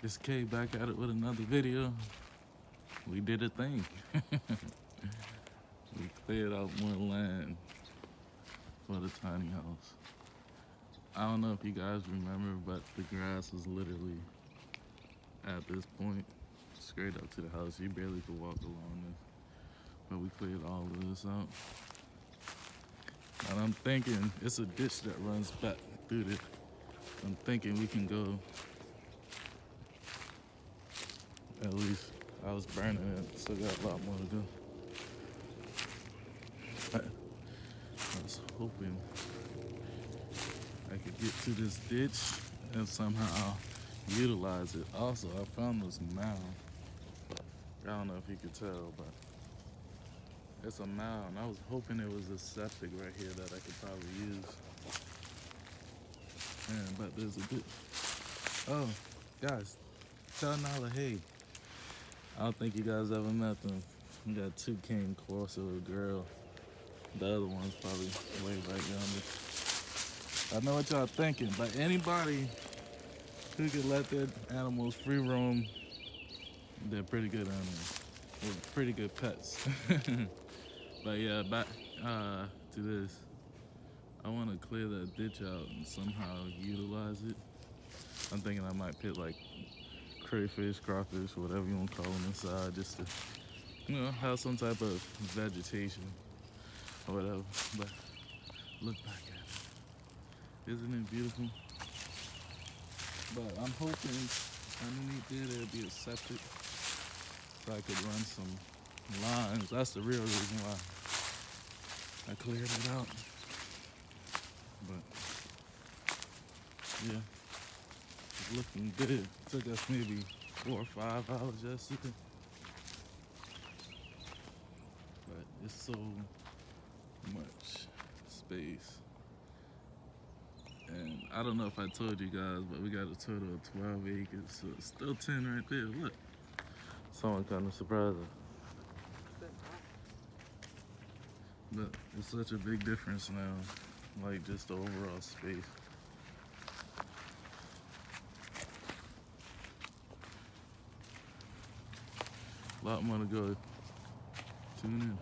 It's K back at it with another video. We did a thing. We cleared out more land for the tiny house. I don't know if you guys remember, but the grass was literally at this point, straight up to the house. You barely could walk along this. But we cleared all of this out. And I'm thinking, it's a ditch that runs back through this. I'm thinking we can go, at least I was burning it, still got a lot more to go. I was hoping I could get to this ditch and somehow utilize it. Also, I found this mound. I don't know if you could tell, but it's a mound. I was hoping it was a septic right here that I could probably use. Man, but there's a bit. Oh, guys, tell Nala, hey. I don't think you guys ever met them. We got two came closer with a girl. The other one's probably way back yonder. I know what y'all thinking, but anybody who could let their animals free roam, they're pretty good animals. They're pretty good pets. But yeah, back to this. I want to clear that ditch out and somehow utilize it. I'm thinking I might put like crayfish, crawfish, whatever you want to call them inside, just to, you know, have some type of vegetation or whatever. But look back at it. Isn't it beautiful? But I'm hoping underneath there'll be a septic so I could run some lines. That's the real reason why I cleared it out. But yeah, it's looking good. It took us maybe 4 or 5 hours yesterday. But it's so much space. And I don't know if I told you guys, but we got a total of 12 acres. So it's still 10 right there. Look. Someone kind of surprised us. But it's such a big difference now. Like just the overall space. A lot more to go. Tune in.